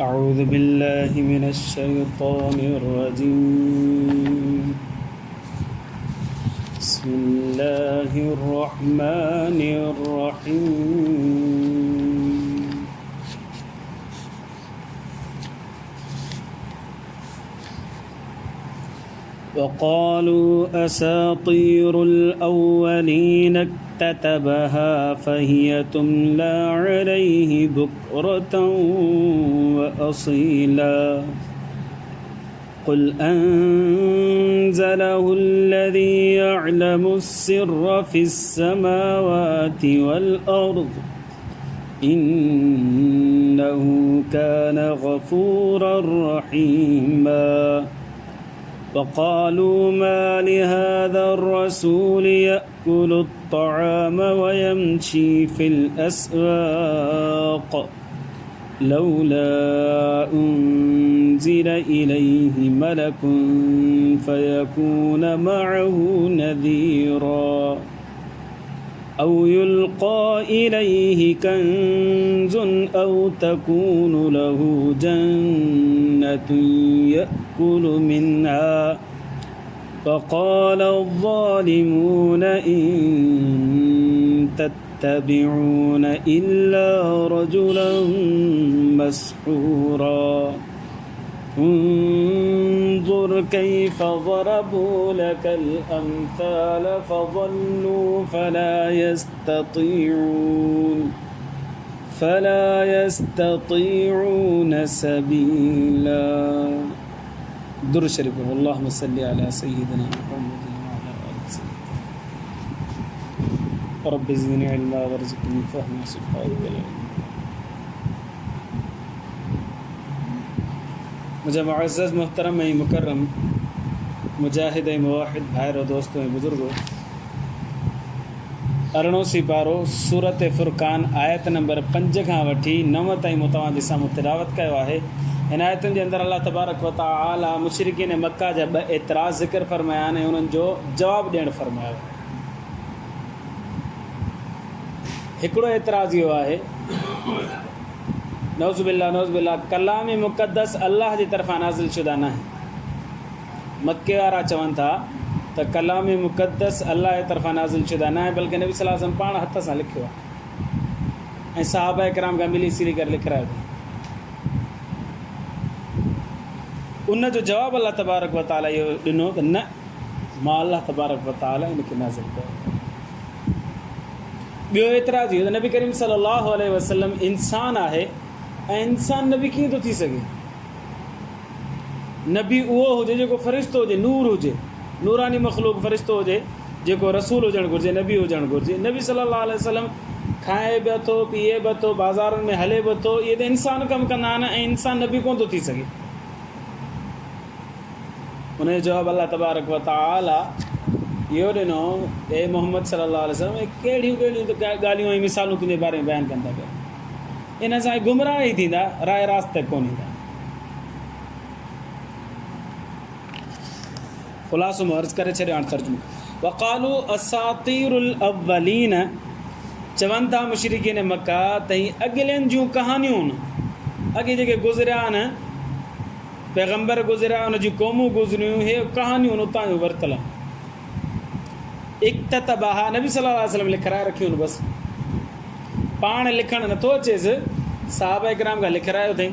أعوذ بالله من الشيطان الرجيم. بسم الله الرحمن الرحيم. وقالوا أساطير الأولين اكتتبها فهي تملى عليه بكرة وأصيلا قل أنزله الذي يعلم السر في السماوات والأرض إنه كان غفورا رحيما وقالوا ما لهذا الرسول يأكل الطعام ويمشي في الأسواق لولا أنزل إليه ملك فيكون معه نذيرا أو يلقى إليه كنز أو تكون له جنة يأكل منها فقال الظالمون إن تتبعون إلا رجلا مسحورا انظر كيف ضربوا لك الأمثال فضلوا فلا يستطيعون سبيلا. در شريف. اللهم صل على سيدنا محمد وعلى آله سيدنا رب زدني علما وارزقني فهما سبحانك मुझे मुअज़्ज़ज़ मोहतरम मुकर्रम मुजाहिद मुवाहिद भाइर और दोस्तों बुज़ुर्गों, अरणोसी पारो सूरत फ़ुरक़ान आयत नंबर 5 खां वठी 9 ताईं मूं तव्हांजे साम्हूं तिलावत कयो आहे। हिन आयतुनि जे अंदरि अल्लाह तबारक व तआला मुशरिकीन मक्का जा 2 एतिराज़ ज़िक्र फ़रमाया आहिनि ऐं उन्हनि जो जवाबु ॾियणु फ़रमायो। हिकिड़ो एतिराज़ इहो आहे, नौज़ुबिल्लाह कलाम मुक़द्दस अल्लाह जी तरफ़ां नाज़िल शुदा न आहे। मक्के वारा चवनि था त कलाम मुक़द्दस अल्लाह जे तरफ़ां नाज़िल शुदा न आहे, बल्कि नबी सल्लल्लाहु अलैहि वसल्लम पाण हथ सां लिखियो आहे ऐं सहाबा किराम खां मिली सीरी करे लिखायो अथई। उन जो जवाबु अल्लाह तबारक व तआला इहो ॾिनो त न, मां अल्लाह तबारक व तआला हिनखे नाज़िल कयो। ॿियो एतिराज़ इहो त नबी करीम सल्लल्लाहु अलैहि वसल्लम इंसान आहे ऐं इंसान नबी कीअं थो थी सघे? नबी उहो हुजे जेको फ़रिश्तो हुजे, नूर हुजे, नूरानी मख़लूक फ़रिश्तो हुजे जेको रसूल हुजणु घुरिजे, नबी हुजणु घुरिजे। नबी सल्लल्लाहु अलैहि वसल्लम खाए बि थो, पीए बि थो, बाज़ारुनि में हले बि थो, इहे त इंसान कमु कंदा आहिनि ऐं इंसान नबी कोन थो थी सघे। उन जो जवाबु अल्लाह तबारक व तआला इहो ॾिनो, हे मोहम्मद सल्लल्लाहु अलैहि वसल्लम कहिड़ियूं ॻाल्हियूं ऐं मिसालूं तुंहिंजे बारे में बयानु कंदा पिया, इन सां गुमराह ई थींदा, राह रास्त ते कोन ईंदा। ख़ुलासो में अर्ज़ु करे छॾियो, हाणे तर्जुमो। वक़ालू असातीरुल अव्वलीन, चवनि था मुशरिकीन मक्का त ही अॻिलनि जूं कहानियूं आहिनि, अॻे जेके गुज़रिया आहिनि, पैगम्बर गुज़रिया, उन जूं क़ौमूं गुज़रियूं, हे कहानियूं आहिनि उतां जूं वरितल। इक्ततबहा, नबी सल्लल्लाहु अलैहि वसल्लम लिखाराए रखियूं आहिनि, बसि पाण लिखणु नथो अचेसि, सहाबा किराम खां लिखारायो अथई,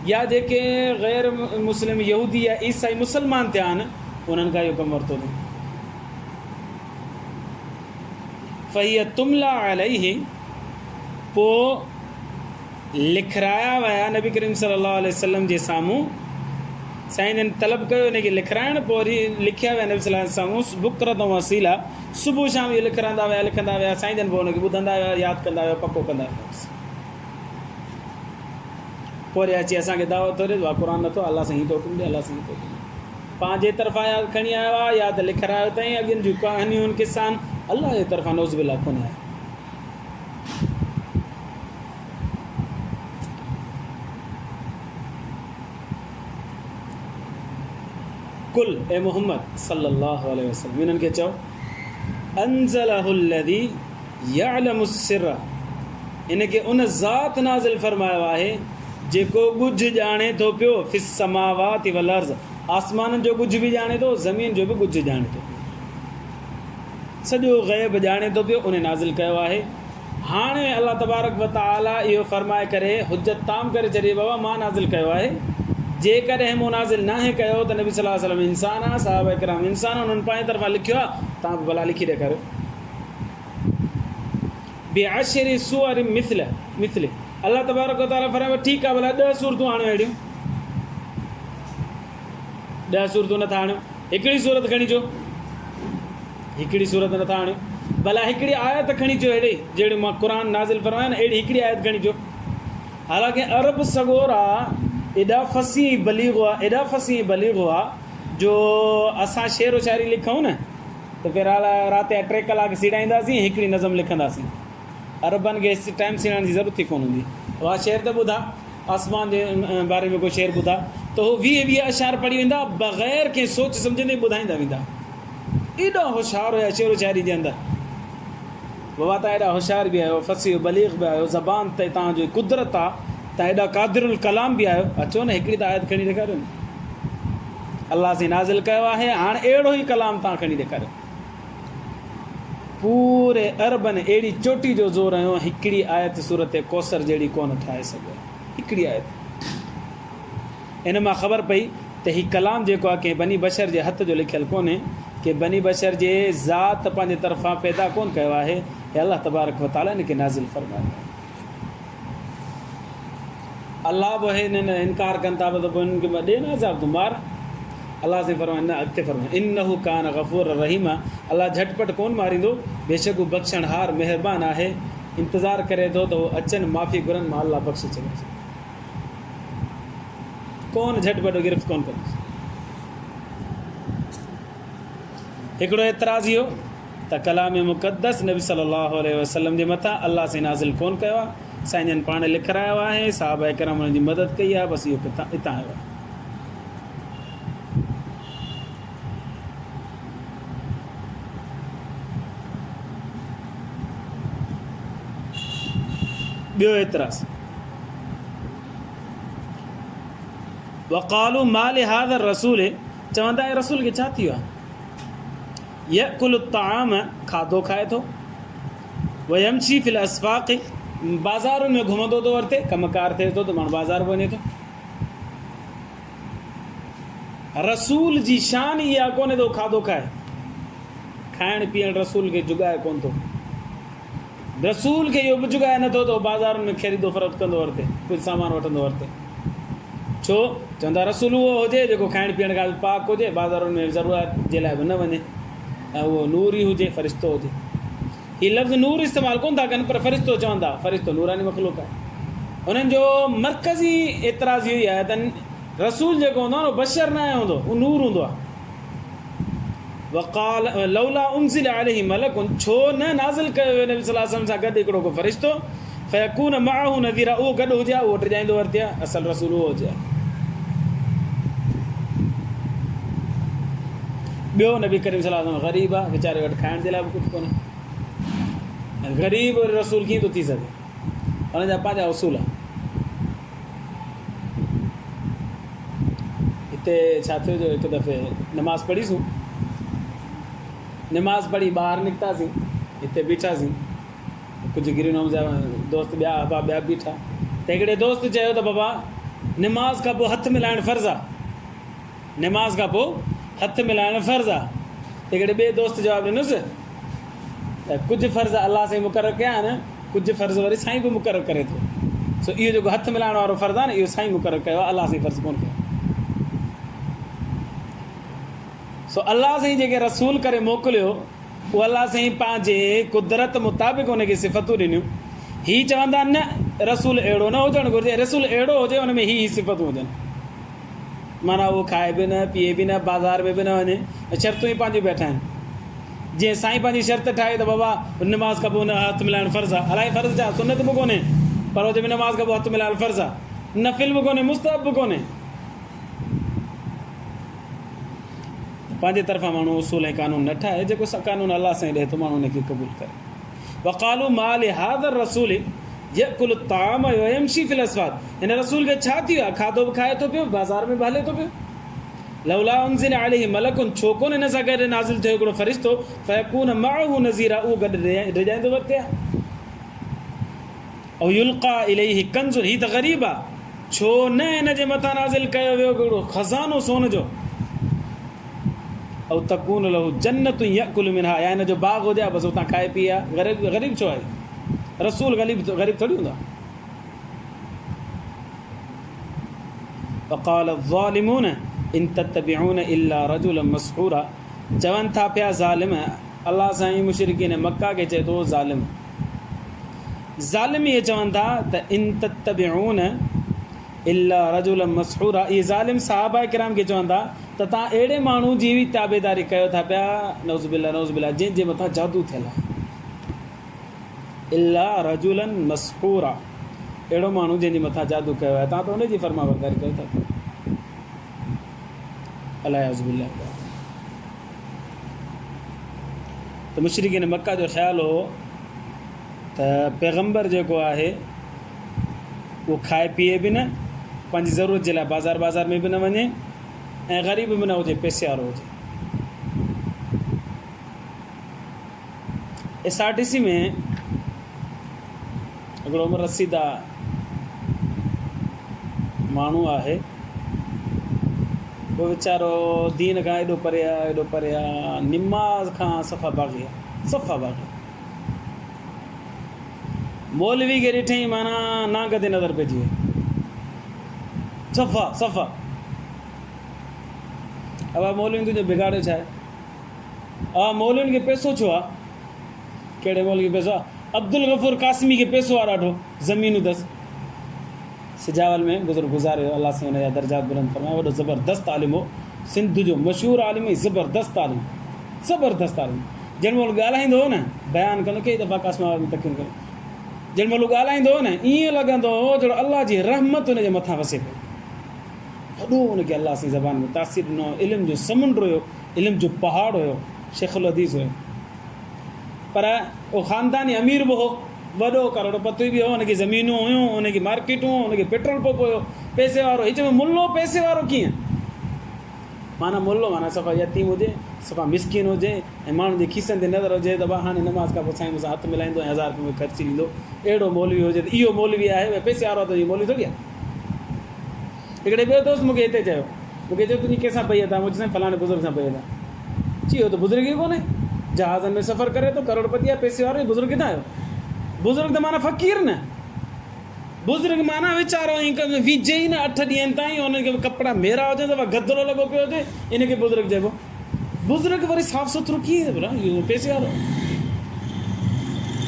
या जेके ग़ैर मुस्लिम यहूदी या ईसाई मुसलमान थिया आहिनि उन्हनि खां इहो कमु वरितो अथई। फ़हिय तुमला अलैहि, पोइ लिखाराया विया नबी करीम सल्लल्लाहु अलैहि वसल्लम जे साम्हूं, साईं जन तलब कयो हिनखे लिखाराइणु, पोइ वरी लिखिया विया नबी सल्लल्लाहु अलैहि वसल्लम साम्हूं बुकरत वसीला, सुबुह शाम इहे लिखंदा विया, साईं जन पोइ हुनखे ॿुधंदा विया, यादि कंदा विया, पको कंदा विया। पोइ वरी अची असांखे दावत थो ॾे, क़ुर नथो, अलाह सां हीअं थो हुकुम ॾे, अलाह सां हीअं थो हुकुम ॾे, पंहिंजे तरफ़ां यादि खणी आयो आहे, यादि लिखारायो अथई, अॻियुनि जूं कहानियूं आहिनि, किसा आहिनि, अलाह जे तरफ़ां नौज़ुबिल्लाह कोन आहे। कुल ए मोहम्मद सल्लल्लाहु अलैहि वसल्लम, इन्हनि खे चओ अंज़लहुल्लज़ी यअलमु सिर्र, इनखे उन ज़ात नाज़िल फ़रमायो आहे जेको ॻुझ ॼाणे थो पियो फिस समावाति वल अर्ज़, आसमान जो ॻुझ बि ॼाणे थो, ज़मीन जो बि ॻुझ ॼाणे थो, सॼो ग़ैब ॼाणे थो पियो, उन नाज़िल कयो आहे। हाणे अलाह तबारक व तआला इहो फरमाए करे हुज्जत ताम करे छॾी, बाबा मां नाज़िल कयो आहे। जेकॾहिं मूं नाज़िल नाहे कयो त नबी सल्लल्लाहु अलैहि वसल्लम इंसान आहे, सहाबा किराम इंसान, उन्हनि पंहिंजे तरफ़ां लिखियो आहे, तव्हां बि भला लिखी ॾेखारियो। बिअशरि सुअर मिथले अलाह तबारक व तआला फरमायो ठीकु आहे, भला 10 सूरतूं आणियो, अहिड़ियूं 10 सूरतूं नथा आणियो, हिकिड़ी सूरत खणी अचो, हिकिड़ी सूरत नथा आणियो, भला हिकिड़ी आयत खणी अचो, अहिड़ी जहिड़ी मां क़ुर नाज़िल फरमायो न, अहिड़ी हिकिड़ी आयत खणी अचो। हालांकि अरब सगोरा एॾा फसी बलीग हुआ जो असां शेर व शाइरी लिखूं न त फ़िलहाल राति जा 3 कलाक सीड़ाईंदासीं, हिकिड़ी नज़म लिखंदासीं। अरबनि खे टाइम सीड़ण जी ज़रूरत ई कोन हूंदी। उहा शेर त ॿुधा, आसमान जे बारे में कोई शेर ॿुधा त उहो 20 अशार पढ़ी वेंदा, बग़ैर कंहिं सोच सम्झंदे ॿुधाईंदा वेंदा। एॾा होशियारु हुया शेर व शाइरी जे अंदरि। बाबा तव्हां एॾा होशियार बि आहियो, फसी बलीग बि आहियो, ज़बान ते तव्हांजो कुदरत आहे, तव्हां एॾा क़ादिरुल कलाम बि आहियो, अचो न हिकिड़ी त आयत खणी ॾेखारियो न। अलाह से नाज़िल कयो आहे, हाणे अहिड़ो ई कलाम तव्हां खणी ॾेखारियो। पूरे अरबनि अहिड़ी चोटी जो ज़ोर हयो, हिकिड़ी आयत सूरत कौसर जहिड़ी कोन ठाहे सघियो, हिकिड़ी आयत। इन मां ख़बर पई त हीउ कलाम जेको आहे कंहिं बनी बशर जे हथ जो लिखियलु कोन्हे, कि बनी बशर जे ज़ात पंहिंजे तरफ़ां पैदा कोन कयो आहे, हे अलाह तबारक व तआला हिनखे नाज़िल फरमायो। अलाह बि हिननि इनकार कनि था त पोइ हिननि खे ॾे न अज़ाब तूं मार। अलाह से फरमाए न, अॻिते फरमाए इन्नहु कान गफ़ूर रहीम, अलाह झटपट कोन मारींदो, बेशक हू बख़्शणहार महिरबान आहे। इंतज़ारु करे थो त उहो अचनि, माफ़ी घुरनि, मां अलाह बख़्शे छॾींदुसि, कोन झटपट गिरफ़्त कोन कंदुसि। हिकिड़ो एतिराज़ इहो त कलाम मुक़द्दस नबी सल्लल्लाहु अलैहि वसल्लम जे मथां अलाह से नाज़िल कोन कयो आहे, साईं पाण लिखारायो आहे, साहबा किराम हुननि जी मदद कई आहे, बसि इहो हितां आयो आहे। ॿियो एतिराज़, वक़ालू माल हाज़ रसूल, चवंदा आहिनि रसूल खे छा थी वियो आहे, यकुल ताम, खाधो खाए थो, वयमशी फिल अस्फ़ाक़, बाज़ारुनि में घुमंदो थो वरिते, कमकार थिए थो त माण्हू बाज़ार वञे थो। रसूल जी शान इहा कोन्हे त खाधो खाए, खाइण पीअण रसूल खे जुगाए कोन थो, रसूल खे इहो बि जुगाए नथो त बाज़ारुनि में ख़रीदो फ़रोख़्त कंदो वरिते, कुझु सामान वठंदो वरिते। छो चवंदा रसूल उहो हुजे जेको खाइण पीअण खां पाक हुजे, बाज़ारुनि में ज़रूरत जे लाइ बि न वञे, ऐं उहो नूर ई हुजे, फ़रिश्तो हुजे। हीउ लफ़्ज़ नूर इस्तेमालु कोन था कनि, पर फ़रिश्तो चवंदा, फ़रिश्तो नूरानी मख़लूक़ आहे। उन्हनि जो मर्कज़ी एतिराज़ इहो ई आहे त रसूल जेको हूंदो आहे न, बशर न हूंदो, उहो नूर हूंदो आहे। वक़ाल लौला उनज़िल अलैहि मलकुन, छो न नाज़िल कयो वियो नबी सल्लल्लाहु अलैहि वसल्लम सां गॾु हिकिड़ो को फ़रिश्तो, फ़यकून मअहू नज़ीरा, उहो गॾु हुजे, उहो टिजाईंदो वरिते आहे, असल रसूल उहो हुजे। ॿियो नबी करीम सल्लल्लाहु अलैहि वसल्लम ग़रीब आहे, वीचारे वटि खाइण जे लाइ बि कुझु कोन्हे, ग़रीब रसूल कीअं थो थी सघे, हुन जा पंहिंजा उसूल आहे। हिते छा थियो जो हिकु दफ़े नमाज़ पढ़ीसूं, नमाज़ पढ़ी ॿाहिरि निकितासीं, हिते बीठासीं, कुझु गिरिनोम जा दोस्त ॿिया बीठा, त हिकिड़े दोस्त चयो त बाबा नमाज़ खां पोइ हथु मिलाइणु फ़र्ज़ु आहे, नमाज़ खां पोइ हथु मिलाइणु फ़र्ज़ु आहे। हिकिड़े ॿिए दोस्त जवाबु ॾिनुसि त कुझु फ़र्ज़ु अलाह साईं मुक़ररु कया आहिनि, कुझु फ़र्ज़ु वरी साईं बि मुक़ररु करे थो। सो इहो जेको हथु मिलाइण वारो फ़र्ज़ु आहे न, इहो साईं मुक़ररु कयो आहे, अलाह साईं फ़र्ज़ु कोन कयो। सो अलाह साईं जेके रसूल करे मोकिलियो, उहो अलाह साईं पंहिंजे कुदरत मुताबिक़ उनखे सिफ़तूं ॾिनियूं। हीअ चवंदा न रसूल अहिड़ो न हुजणु घुरिजे, रसूल अहिड़ो हुजे हुन में हीअ सिफ़तूं हुजनि, माना उहो खाए बि न, पीए बि न, बाज़ार में बि न वञे, शर्तूं ई पंहिंजियूं वेठा आहिनि। जीअं साईं पंहिंजी शर्त ठाहे त बाबा नमाज़ खां पोइ न हथु मिलाइणु फ़र्ज़ु आहे, अलाए फ़र्ज़ु छा, सुनत बि कोन्हे, पर हुते में नमाज़ खां पोइ हथु मिलाइणु फ़र्ज़ु आहे, नफ़िल बि कोन्हे, मुस्तहब बि कोन्हे। पंहिंजे तरफ़ां माण्हू उसूल ऐं कानून न ठाहे, जेको कानून अलाह साईं ॾिए थो माण्हू उनखे क़बूल करे। वक़ालू माल हाज़र रसूल, यकुल ताम वयमशी फिल अस्वाद, हिन रसूल खे छा थी वियो आहे? खाधो बि खाए थो पियो, बाज़ार में बि हले थो पियो। लौला उनज़िल अलैहि मलकुन, छो कोन हिन सां गॾु नाज़िल थियो हिकिड़ो फ़रिश्तो, फयकून मअहू नज़ीरा, उहो गॾु रिॼाईंदो वरिते आहे। ऐं युल्का इलैहि कंज़ुन, हीउ त ग़रीब आहे, छो न हिन जे मथां नाज़िल कयो वियो हिकिड़ो ख़ज़ानो सोन जो। ऐं तकून लहू जन्नतु यकुल मिनहा, या हिन जो बाग़ हुजे बसि उतां खाए पी आहे। ग़रीब छो आहे? रसूल ग़रीब थोरी हूंदा। वक़ाल ज़ालिमून इन तत्तबिऊन इल्ला रजुलन मस्हूरा, चवनि था पिया ज़ालिम, अल्लाह साईं मुशरिकीन मक्का खे चए थो ज़ालिम। ज़ालिम इहे चवनि था त इन तत्तबिऊन इल्ला रजुलन मस्हूरा, इहे ज़ालिम सहाबा किराम खे चवनि था त तव्हां अहिड़े माण्हू जी बि ताबेदारी कयो था पिया, नौज़ुबिल्ला जंहिंजे मथां जादू थियल आहे। इल्ला रजुलन मस्हूरा, अहिड़ो माण्हू जंहिंजे मथां जादू कयो आहे, तव्हां त हुनजी फर्मा बरदारी कयो था। अलाहुज़ुबिल्ला। त मुशरिकीन मक्का जो ख़्यालु हो त पैगम्बर जेको आहे उहो खाए पीए बि न, पंहिंजी ज़रूरत जे लाइ बाज़ार में बि न वञे, ऐं ग़रीब बि न हुजे, पैसे वारो हुजे। SRTC में हिकिड़ो उमिरि रसीदा माण्हू आहे, उहो वीचारो दीन खां एॾो परे आहे, निमाज़ खां सफ़ा बाग़ी आहे। मौलवी खे ॾिठई माना नांग ते नज़र पइजी वई, सफ़ा। अब मौलवियुनि तुंहिंजो बिगाड़ियो छा आहे? मौलवियुनि खे पैसो छो आहे? कहिड़े मौलवी खे पैसो आहे? अब्दुल गफ़ूर कासमी खे पैसो आहे ॾाढो, ज़मीनूं अथसि। सिजावल में बुज़ुर्ग गुज़ारे वियो, अल्लाह साईं हुनजा दर्जात बुलंद फरमाए। वॾो ज़बरदस्तु आलिम हो, सिंध जो मशहूरु आलिम हुई, ज़बरदस्तु आलिम। जंहिं महिल ॻाल्हाईंदो हो न, बयानु कंदो, कई दफ़ा कासमाबाद में तक़रीर करे, जंहिं महिल ॻाल्हाईंदो हो न, ईअं लॻंदो हो जो अल्लाह जी रहमत हुनजे मथां वसे पई। वॾो हुनखे अल्लाह साईं ज़बान में तासीर ॾिनो, इल्म जो समुंड हुयो, इल्म जो पहाड़ हुयो, शेखुल हदीस हुयो। पर उहो ख़ानदानी अमीर बि हो, वॾो करोड़पति बि हो, हुनखे ज़मीनूं हुयूं, हुनखे मार्केटूं, हुनखे पेट्रोल पंप हुयो, पैसे वारो। हीअ चवे मुल्लो पैसे वारो कीअं? माना मुल्लो माना सफ़ा यतीम हुजे, सफ़ा मिसकिन हुजे, ऐं माण्हुनि जे खीसनि ते नज़र हुजे त हाणे नमाज़ खां पोइ साईं मूंसां हथु मिलाईंदो ऐं 1000 रुपये ख़र्ची ॾींदो, अहिड़ो मौलवी हुजे त इहो मौलवी आहे। भई पैसे वारो त इहो मौलवी थोरी आहे। हिकिड़े ॿियो दोस्त मूंखे हिते चयो, मूंखे चयो तुंहिंजी कंहिंसां पई आहे? मुंहिंजे साईं फलाणे बुज़ुर्ग सां पई आहे। चई इहो त बुज़ुर्ग ई कोन्हे, जहाज़नि में सफ़र करे थो, करोड़पति आहे, पैसे वारो, बुज़ुर्ग किथां आयो? बुज़ुर्ग त माना फ़क़ीर न, बुज़ुर्ग माना वीचारो विझे ई न 8 ॾींहंनि ताईं, हुनखे कपिड़ा मेरा हुजनि त गदिरो लॻो पियो हुजे, इनखे बुज़ुर्ग चइबो। बुज़ुर्ग वरी साफ़ु सुथिरो कीअं भला? इहो पैसे वारो।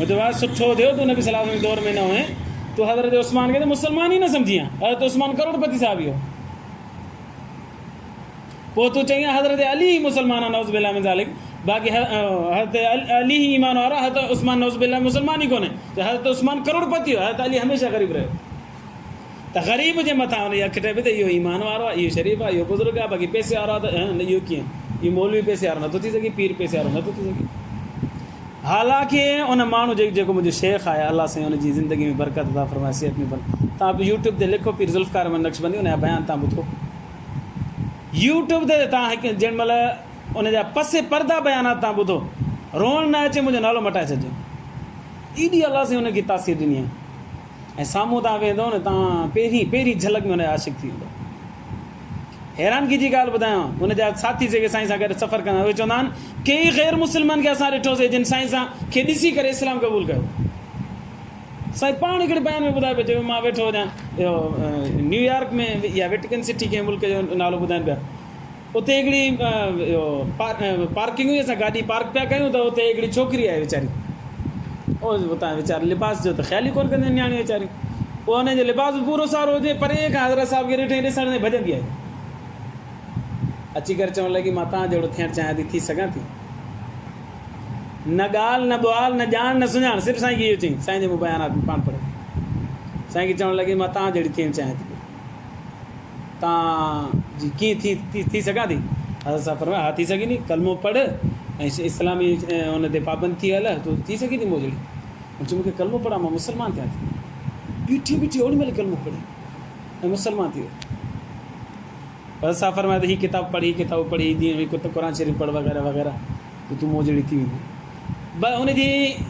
मुंहिंजो वाह सुठो थियो तूं नबी सलाह जे दौर में न हुए, तूं हज़रत उस्मान खे त मुस्लमान ई न सम्झी आहे। हज़रत उस्मान करोड़पति साहिब हुयो, पोइ तूं चई हज़रत अली ई मुस्लमान आहे, नौज़ुबिल्लाह मिन ज़ालिक। बाक़ी हज़रत अली ही ईमान वारा, हज़रत उस्मान नौज़ुबिल्लाह मुस्लमान ई कोन्हे। त हज़रत उस्मान करोड़पति हुयो, हज़रत अली हमेशह ग़रीब रहियो। त ग़रीब जे मथां हुन अखि बि त इहो ईमान वारो आहे, इहो शरीफ़ आहे, इहो बुज़ुर्ग आहे। बाक़ी पैसे वारो आहे त इहो कीअं? इहो मौलवी पैसे वारो नथो थी सघे, पीर पैसे वारो नथो थी सघे। हालांकि उन माण्हू जेको मुंहिंजो शेख आहे, अल्लाह साईं हुनजी ज़िंदगी में बरकत अता फ़रमाए, सिहत में बरकत। तव्हां यूट्यूब ते लिखो पीर ज़ुल्फ़कार अहमद नक्शबंदी, हुनजा बयान तव्हां ॿुधो यूट्यूब ते। तव्हां हिकु जंहिं महिल उनजा पसे पर्दा बयानात तव्हां ॿुधो, रोअण न अचे, मुंहिंजो नालो मटाए छॾिजो। एॾी अल्लाह साईं हुनखे तासीर ॾिनी आहे। ऐं साम्हूं तव्हां वेंदव न, तव्हां पहिरीं झलक में हुनजा आशिक़ थी वेंदो। हैरानगी जी ॻाल्हि ॿुधायांव, हुनजा साथी जेके साईं सां गॾु सफ़र कंदा उहे चवंदा आहिनि कई ग़ैर मुस्लमान खे असां ॾिठोसीं जिन साईं सां खे ॾिसी करे इस्लाम क़बूल कयो। साईं पाण हिकिड़े बयान में ॿुधाए पियो, चयो मां वेठो हुजां इहो न्यूयॉर्क में या वेटिकन सिटी कंहिं मुल्क जो नालो ॿुधाइनि पिया, उते हिकिड़ी इहो पार्किंग हुई, असां गाॾी पार्क पिया कयूं त उते हिकिड़ी छोकिरी आहे वीचारी, उतां वीचारी लिबास जो त ख़्यालु ई कोन्ह कंदी नियाणी वीचारी। उहो हुनजो लिबास बि पूरो सारो हुजे, परे खां हज़रत साहिब खे ॾिठई, ॾिसण में भॼंदी आहे, अची करे चवणु लॻी मां तव्हां जहिड़ो थियणु चाहियां थी सघां थी। न ॻाल्हि न ॿुआल न ॼाण न सुञाण, सिर्फ़ु साईं खे इहो चई, साईं जे मूं बयानात में पाण पढ़े, साईं खे चवणु लॻी मां तव्हां जहिड़ी थियणु चाहियां थी, तव्हां जी कीअं थी सघां थी? हज़रत साहिब फरमाया हा थी सघे नी, कलमो पढ़ ऐं इस्लामी हुन ते पाबंद थी हल, तूं थी सघी थी मूं जहिड़ी। मूंखे कलमो पढ़ा, मां मुस्लमान थियां थी। बीठी बीठी ओड़ी महिल कलमो पढ़ी ऐं मुसलमान थी वियो। असां फरमायो त हीअ किताब पढ़ी जीअं हिकु त क़ुर शरीफ़ पढ़ वग़ैरह वग़ैरह त तूं मूं जहिड़ी थी वेंदी। हुनजी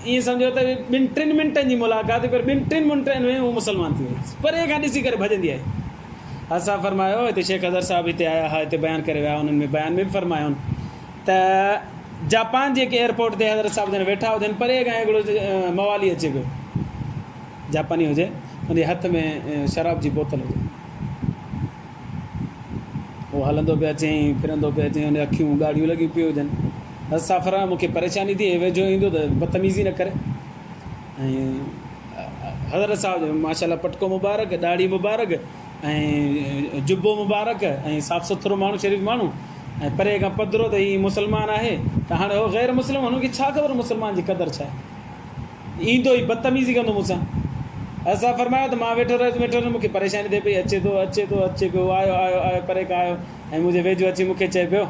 ईअं सम्झो त 2-3 मिंटनि जी मुलाक़ात पर 2-3 मिंटनि में उहो मुसलमान थी वियो। परे खां ॾिसी करे भॼंदी आहे। असां फरमायो हिते शेख अज़हर साहिबु हिते आया हुआ, हिते बयानु करे विया, उन्हनि में बयान में बि फरमायो त जापान जेके एयरपोर्ट ते हज़रत साहिबु जन वेठा हुजनि, परे खां हिकिड़ो मवाली अचे पियो, जापानी हुजे, हुनजे हथ में शराब जी बोतल हुजे, उहो हलंदो पियो अचे फिरंदो पियो अचे, हुन अखियूं ॻाढ़ियूं लॻियूं पियूं हुजनि। असां फरमायो मूंखे परेशानी थी, वेझो ईंदो त बदतमीज़ी न करे। ऐं हज़रत साहिबु जो माशाल्लाह पटको मुबारक, ॾाढ़ी मुबारक ऐं जुबो मुबारक ऐं साफ़ु सुथिरो माण्हू, शरीफ़ माण्हू, ऐं परे खां पधिरो त हीअ मुस्लमान आहे। त हाणे उहो ग़ैर मुस्लिम, हुनखे छा ख़बर मुस्लमान जी क़दुरु छा आहे। ईंदो ई बदतमीज़ी कंदो मूंसां। असां फरमायो त मां वेठो रहियुसि, मूंखे परेशानी थिए पई, अचे पियो, आयो परे खां आयो ऐं मुंहिंजे वेझो अची मूंखे चए पियो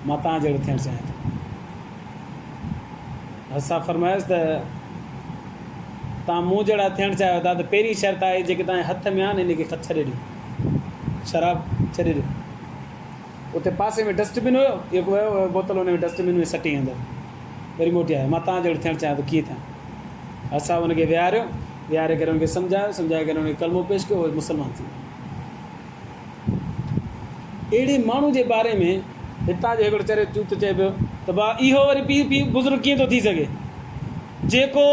मां तव्हां जहिड़ो थियणु चाहियां थो। असां फरमायोसि त तव्हां मूं जहिड़ा थियणु चाहियो था त पहिरीं शर्त आहे जेके तव्हांजे हथ में आहे न, इनखे छॾे ॾियो, शराब छॾे ॾियो। उते पासे में डस्टबिन हुयो, इहो वियो बोतल हुन में डस्टबिन में सटी अंदरि, वरी मोटी आयो, मां तव्हां जहिड़ो थियणु चाहियां थो, कीअं थियां। असां हुनखे विहारे करे हुनखे सम्झाए करे हुनखे कलमो पेश कयो, उहो मुस्लमान थी वियो। अहिड़े माण्हू जे बारे में हितां जो हिकिड़ो चरे चूत चए पियो त भाउ इहो वरी पीउ बुज़ुर्ग कीअं थो थी सघे, जेको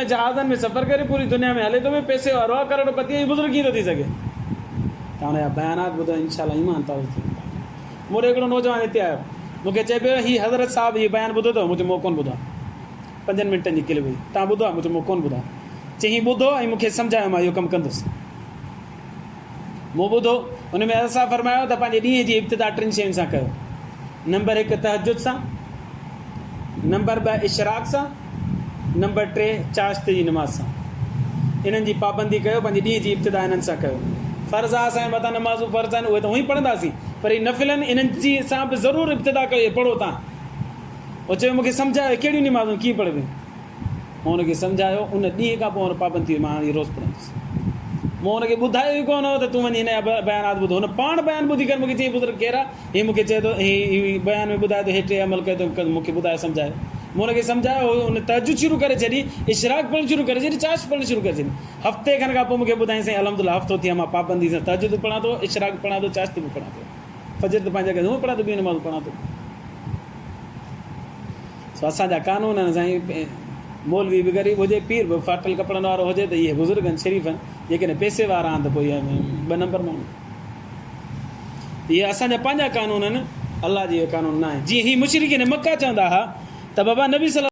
जहाज़नि में सफ़र करे पूरी दुनिया में हले थो पियो, पैसे वारो आहे, करोड़पति, बुज़ुर्ग कीअं थो थी सघे। त हुनजा बयानात ॿुधो, इंशाल्लाह ईमान अथव। मूं हिकिड़ो नौजवान हिते आयो, मूंखे चए पियो हीअ हज़रत साहिबु हीअ बयानु ॿुधो अथव, मुंहिंजो मूं कोन ॿुधो आहे, 5 मिंटनि जी क्लिप हुई, तव्हां ॿुधो आहे, मुंहिंजो मूं कोन ॿुधो आहे। चई हीअं ॿुधो ऐं मूंखे सम्झायो, मां इहो कमु कंदुसि। मूं ॿुधो, हुन में असां फरमायो त पंहिंजे ॾींहं जी इब्तिदा 3 शयुनि सां कयो। नंबर 1 तहजुद सां, नंबर 2 इशराक सां, नंबर 3 चाश्त जी नमाज़ सां। इन्हनि जी पाबंदी कयो, पंहिंजे ॾींहं जी इब्तिदा इन्हनि सां कयो। फ़र्ज़ु आहे असांजे मथां नमाज़ूं फ़र्ज़ु आहिनि, उहे त उहो ई पढ़ंदासीं, पर हीअ नफ़िलनि इन्हनि जी सां बि ज़रूरु इब्तिदा कयो, पढ़ो तव्हां। उहो चयो मूंखे सम्झायो कहिड़ियूं नमाज़ूं कीअं पढ़बियूं। मां हुनखे सम्झायो, उन ॾींहं खां पोइ हुन पाबंदी मां हाणे रोज़ु पढ़ंदुसि। मूं हुनखे ॿुधायो ई कोन हो त तूं वञी हिन जा बयानात ॿुधो। हुन पाण बयानु ॿुधी करे मूंखे चई बुज़ुर्ग केरु आहे, हीअ मूंखे चए थो हीअ बयान में ॿुधाए थो, हे 3 अमल कयो त मूंखे ॿुधाए सम्झायो। मूं हुनखे सम्झायो, हुन तहजुद शुरू करे छॾी, इशराक पढ़णु शुरू करे छॾी, चाश पढ़णु शुरू करे छॾी। हफ़्ते खनि खां पोइ मूंखे ॿुधाईं साईं अल्हम्दुलिल्लाह हफ़्तो थी वियो, मां पाबंदी सां तहजुद पढ़ां थो, इशराक पढ़ां थो, चाश बि पढ़ां थो, फजर त पंहिंजे घर हूअं पढ़ां थो, ॿियूं नमाज़ूं पढ़ां थो। असांजा कानून आहिनि साईं, मौलवी बि ग़रीब हुजे, पीर बि फाटल कपिड़नि वारो हुजे, त इहे बुज़ुर्ग आहिनि, शरीफ़ आहिनि। जेकॾहिं पैसे वारा आहिनि त पोइ इहे 2 नंबर माण्हू। इहे असांजा पंहिंजा कानून आहिनि, अलाह जी इहे कानून न आहे। जीअं हीअ मुशरिकीन मक्का चवंदा हुआ त बाबा नबी सल्लल्लाहु